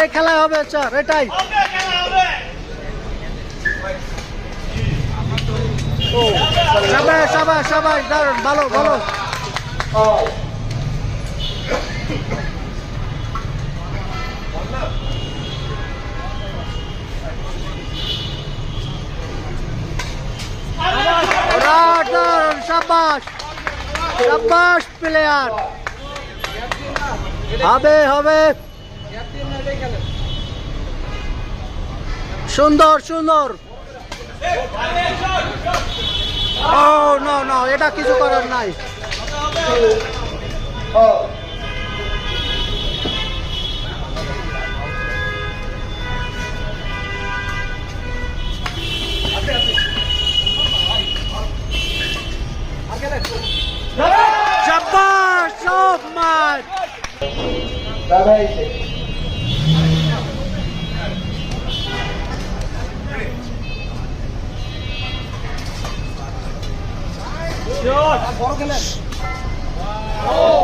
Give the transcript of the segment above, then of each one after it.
এই খেলা হবে স্যার, এটাই। সাবাস সাবাস সাবাস, দারুন, ভালো ভালো। সাবাস সাবাস প্লেয়ার, হবে হবে, সুন্দর সুন্দর। ও নো নো, এটা কিছু করার নাই। Shabash, so much.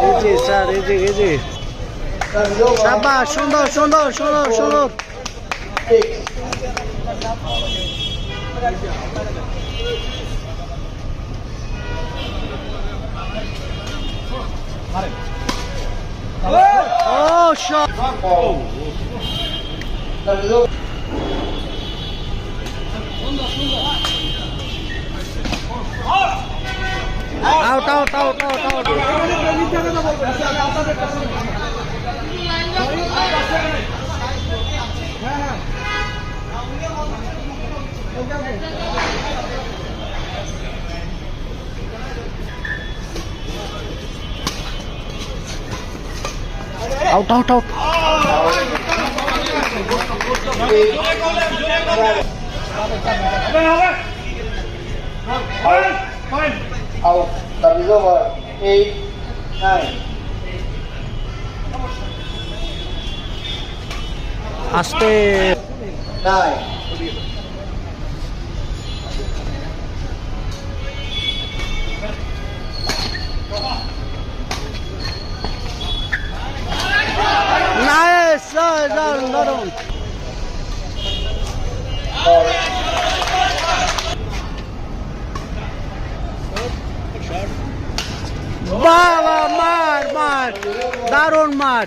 Easy, sir, easy, easy. Shabash, সুন্দর সুন্দর সুন্দর সুন্দর। Oh, shot. Out, out, out, out, out. Out, out, out. Out. That is over. 8, 9. Aste. 9. Nice, দারুন। বাবা, মার মার, দারুন মার।